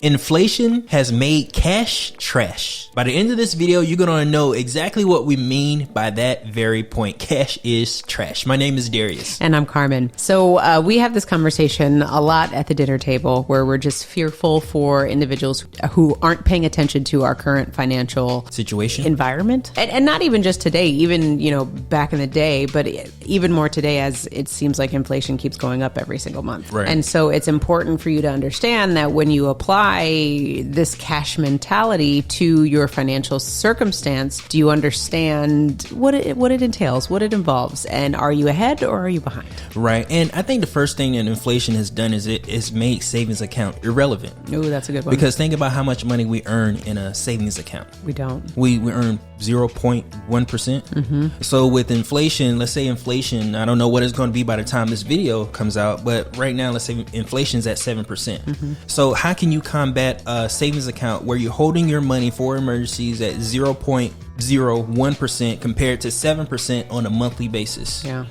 Inflation has made cash trash. By the end of this video, you're going to know exactly what we mean by that very point. Cash is trash. My name is Darius. And I'm Carmen. So we have this conversation a lot at the dinner table where we're just fearful for individuals who aren't paying attention to our current financial situation, environment. And not even just today, even, back in the day, but even more today as it seems like inflation keeps going up every single month. Right. And so it's important for you to understand that when you apply this cash mentality to your financial circumstance, do you understand what it entails, what it involves, and are you ahead or are you behind? Right. And I think the first thing that inflation has done is it's made savings account irrelevant. Oh, that's a good one. Because think about how much money we earn in a savings account. We don't. We earn 0.1%. Mm-hmm. So with inflation, let's say inflation, I don't know what it's going to be by the time this video comes out, but right now, let's say inflation's at 7%. Mm-hmm. So how can you combat a savings account where you're holding your money for emergencies at 0.01% compared to 7% on a monthly basis? Yeah.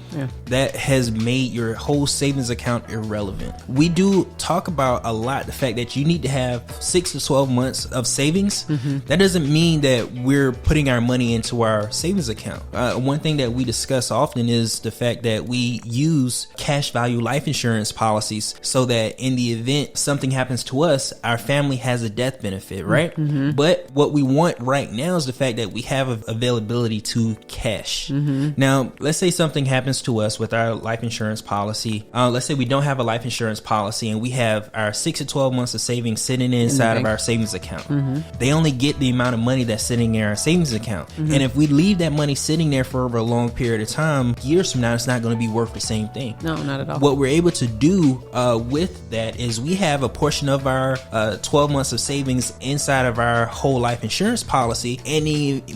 That has made your whole savings account irrelevant. We do talk about a lot the fact that you need to have 6 to 12 months of savings. Mm-hmm. That doesn't mean that we're putting our money into our savings account. One thing that we discuss often is the fact that we use cash value life insurance policies so that in the event something happens to us, our family has a death benefit, right? Mm-hmm. But what we want right now is the fact that we have availability to cash. Mm-hmm. Now, let's say something happens to us with our life insurance policy. Let's say we don't have a life insurance policy and we have our 6 to 12 months of savings sitting inside of our savings account. Mm-hmm. They only get the amount of money that's sitting in our savings account. Mm-hmm. And if we leave that money sitting there for over a long period of time, years from now, it's not going to be worth the same thing. No, not at all. What we're able to do with that is we have a portion of our 12 months of savings inside of our whole life insurance policy. And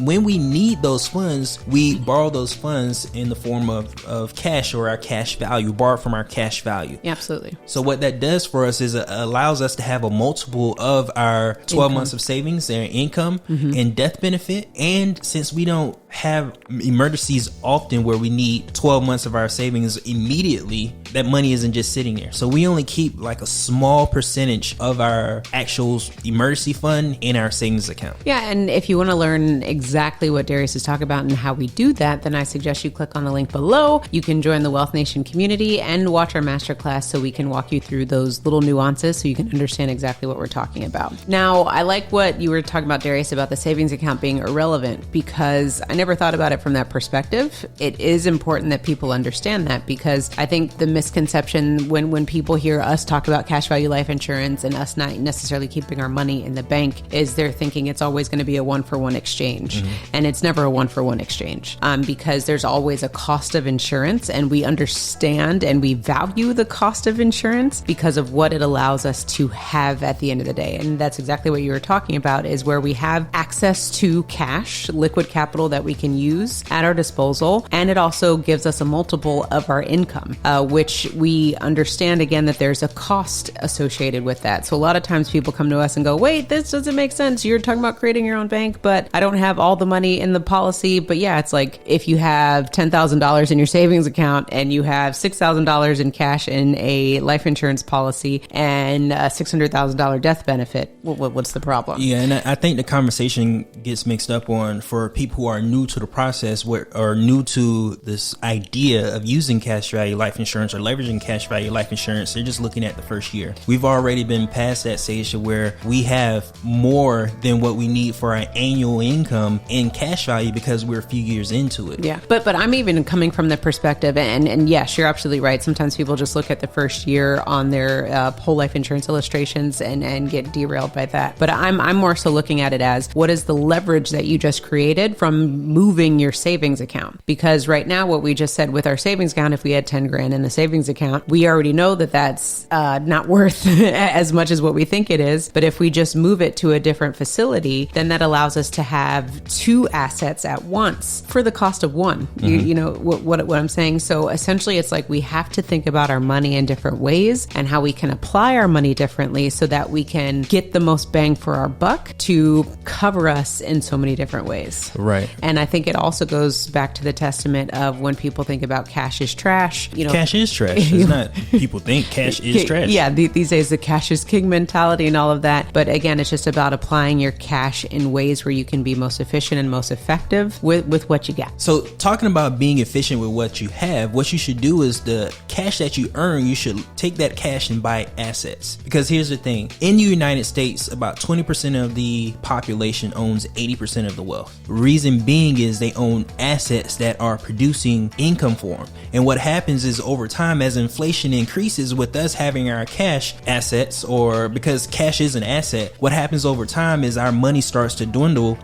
when we need those funds, we borrow those funds in the form of cash or our cash value, borrowed from our cash value. Yeah, absolutely. So what that does for us is it allows us to have a multiple of our 12 months of savings and income and death benefit. And since we don't have emergencies often where we need 12 months of our savings immediately, that money isn't just sitting there. So we only keep like a small percentage of our actual emergency fund in our savings account. Yeah, and if you want to learn exactly what Darius is talking about and how we do that, then I suggest you click on the link below. You can join the Wealth Nation community and watch our masterclass so we can walk you through those little nuances so you can understand exactly what we're talking about. Now, I like what you were talking about, Darius, about the savings account being irrelevant because I never thought about it from that perspective. It is important that people understand that because I think the misconception when people hear us talk about cash value life insurance and us not necessarily keeping our money in the bank is they're thinking it's always going to be a one-for-one exchange. Mm-hmm. And it's never a one-for-one exchange because there's always a cost of insurance and we understand and we value the cost of insurance because of what it allows us to have at the end of the day. And that's exactly what you were talking about is where we have access to cash, liquid capital that we can use at our disposal. And it also gives us a multiple of our income, which we understand again that there's a cost associated with that. So a lot of times people come to us and go, wait, this doesn't make sense. You're talking about creating your own bank, but I don't have all the money in the policy. But yeah, it's like if you have $10,000 in your savings account and you have $6,000 in cash in a life insurance policy and a $600,000 death benefit, what's the problem? Yeah, and I think the conversation gets mixed up on for people who are new to the process or new to this idea of using cash value life insurance or leveraging cash value life insurance. They're just looking at the first year. We've already been past that stage where we have more than what we need for our annual income in cash value because we're a few years into it. Yeah, but I'm even coming from the perspective, and yes, you're absolutely right. Sometimes people just look at the first year on their whole life insurance illustrations and get derailed by that. But I'm more so looking at it as what is the leverage that you just created from moving your savings account? Because right now, what we just said with our savings account, if we had 10 grand in the savings account, we already know that that's not worth as much as what we think it is. But if we just move it to a different facility, then that allows us to have two assets at once for the cost of one. Mm-hmm. You know what I'm saying? So essentially, it's like we have to think about our money in different ways and how we can apply our money differently so that we can get the most bang for our buck to cover us in so many different ways. Right. And I think it also goes back to the testament of when people think about cash is trash. Cash is trash. It's not people think cash is trash. Yeah, these days the cash is king mentality and all of that. But again, it's just about applying your cash in ways where you can be most efficient and most effective with what you got. So talking about being efficient with what you have, what you should do is the cash that you earn, you should take that cash and buy assets. Because here's the thing. In the United States, about 20% of the population owns 80% of the wealth. Reason being is they own assets that are producing income for them. And what happens is over time, as inflation increases with us having our cash assets, or because cash is an asset, what happens over time is our money starts to dwindle.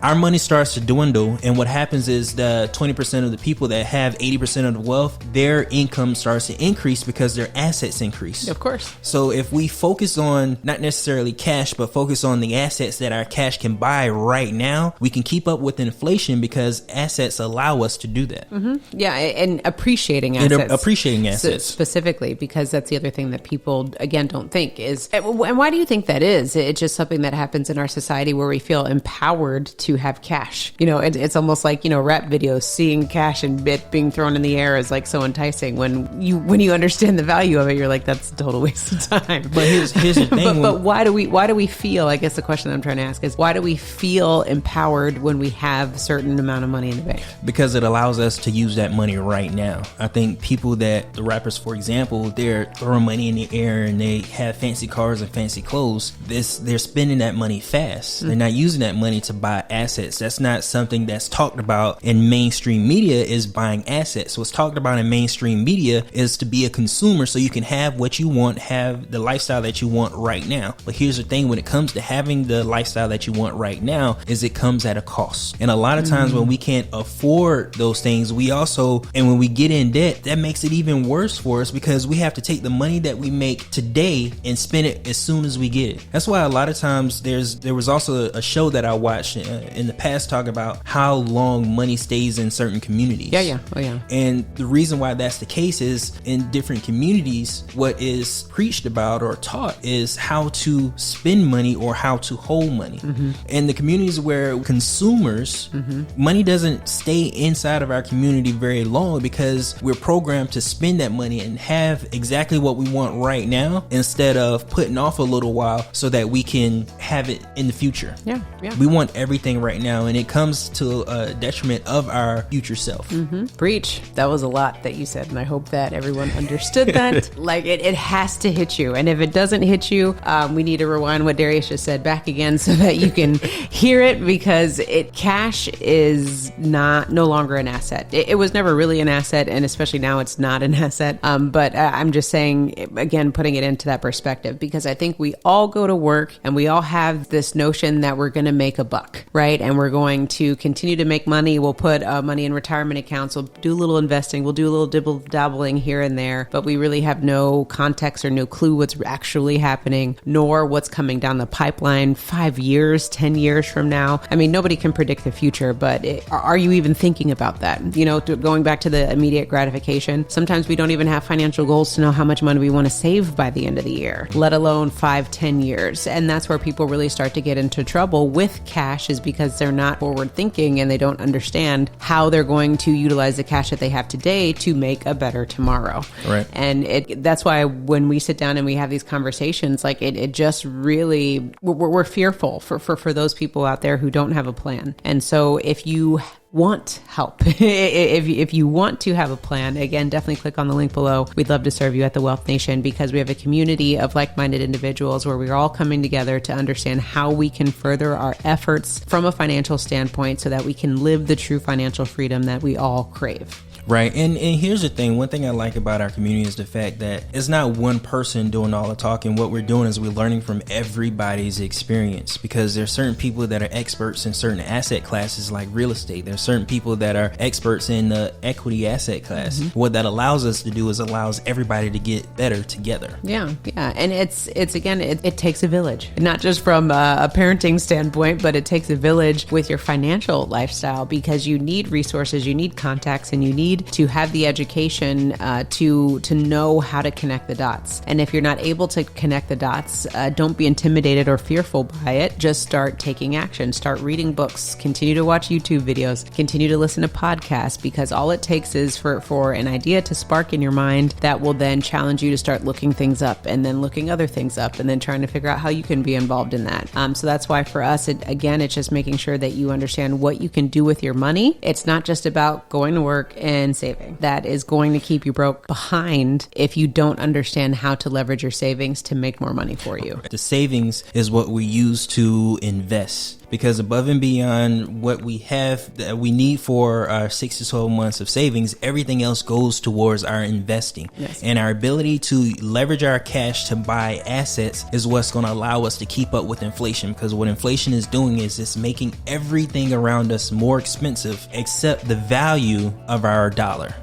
And what happens is the 20% of the people that have 80% of the wealth, their income starts to increase because their assets increase. Of course. So if we focus on not necessarily cash, but focus on the assets that our cash can buy right now, we can keep up with inflation because assets allow us to do that. Mm-hmm. Yeah, and appreciating assets. Specifically, because that's the other thing that people, again, don't think is, and why do you think that is? It's just something that happens in our society where we feel empowered to have cash. It's almost like, rap videos, seeing cash and it being thrown in the air is like so enticing. When you understand the value of it, you're like, that's a total waste of time. But here's the thing. but why do we feel, I guess the question that I'm trying to ask is, why do we feel empowered when we have a certain amount of money in the bank? Because it allows us to use that money right now. I think the rappers, for example, they're throwing money in the air and they have fancy cars and fancy clothes. They're spending that money fast. They're not using that money to buy assets. That's not something that's talked about in mainstream media, is buying assets. What's talked about in mainstream media is to be a consumer so you can have what you want, have the lifestyle that you want right now. But here's the thing, when it comes to having the lifestyle that you want right now, is it comes at a cost. And a lot of times when we can't afford those things, when we get in debt, that makes it even worse for us because we have to take the money that we make today and spend it as soon as we get it. That's why a lot of times there was also a show that I watched in the past talk about how long money stays in certain communities. Yeah. Oh, yeah. And the reason why that's the case is in different communities, what is preached about or taught is how to spend money or how to hold money. In the communities where consumers, money doesn't stay inside of our community very long because we're programmed to spend that money and have exactly what we want right now instead of putting off a little while so that we can have it in the future. Yeah. We want everything right now, and it comes to a detriment of our future self. Preach. That was a lot that you said, and I hope that everyone understood that. Like it has to hit you, and if it doesn't hit you, we need to rewind what Darius just said back again so that you can hear it, because cash is no longer an asset. It was never really an asset, and especially now it's not an asset. But I'm just saying, again, putting it into that perspective, because I think we all go to work and we all have this notion that we're going to make a buck, right? And we're going to continue to make money. We'll put money in retirement accounts. We'll do a little investing. We'll do a little dibble-dabbling here and there, but we really have no context or no clue what's actually happening, nor what's coming down the pipeline 5 years, 10 years from now. I mean, nobody can predict the future, but are you even thinking about that? Going back to the immediate gratification, sometimes we don't even have financial goals to know how much money we want to save by the end of the year, let alone 5-10 years. And that's where people really start to get into trouble with cash, is because they're not forward thinking and they don't understand how they're going to utilize the cash that they have today to make a better tomorrow. Right. And that's why when we sit down and we have these conversations, like it just really, we're fearful for those people out there who don't have a plan. And so if you want help, if you want to have a plan, again, definitely click on the link below. We'd love to serve you at the Wealth Nation, because we have a community of like-minded individuals where we're all coming together to understand how we can further our efforts from a financial standpoint so that we can live the true financial freedom that we all crave. Right. And here's the thing. One thing I like about our community is the fact that it's not one person doing all the talking. What we're doing is we're learning from everybody's experience, because there's certain people that are experts in certain asset classes like real estate. There's certain people that are experts in the equity asset class. What that allows us to do is allows everybody to get better together. Yeah. And it's again, it takes a village, not just from a parenting standpoint, but it takes a village with your financial lifestyle, because you need resources, you need contacts, and you need need to have the education to know how to connect the dots. And if you're not able to connect the dots, don't be intimidated or fearful by it. Just start taking action. Start reading books. Continue to watch YouTube videos. Continue to listen to podcasts, because all it takes is for an idea to spark in your mind that will then challenge you to start looking things up, and then looking other things up, and then trying to figure out how you can be involved in that. So that's why for us, it's just making sure that you understand what you can do with your money. It's not just about going to work and saving. That is going to keep you broke behind if you don't understand how to leverage your savings to make more money for you. The savings is what we use to invest, because above and beyond what we have that we need for our 6 to 12 months of savings, everything else goes towards our investing. Yes. And our ability to leverage our cash to buy assets is what's going to allow us to keep up with inflation, because what inflation is doing is it's making everything around us more expensive except the value of our dollar.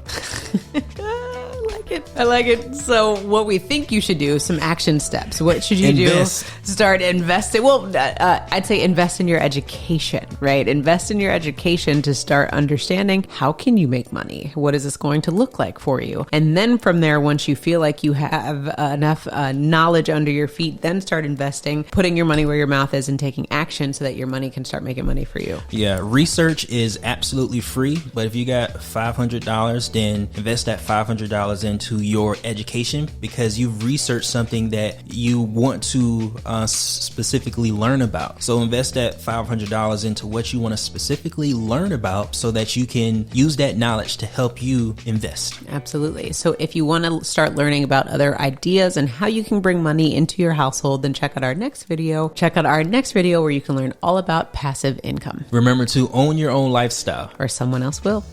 I like it. So what we think you should do, some action steps. What should you Invest. do? Start investing. Well, I'd say invest in your education, right? Invest in your education to start understanding how can you make money? What is this going to look like for you? And then from there, once you feel like you have enough knowledge under your feet, then start investing, putting your money where your mouth is, and taking action so that your money can start making money for you. Yeah, research is absolutely free, but if you got $500, then invest that $500 into your education, because you've researched something that you want to specifically learn about. So invest that $500 into what you want to specifically learn about so that you can use that knowledge to help you invest. Absolutely. So if you want to start learning about other ideas and how you can bring money into your household, then check out our next video. Check out our next video where you can learn all about passive income. Remember to own your own lifestyle, or someone else will.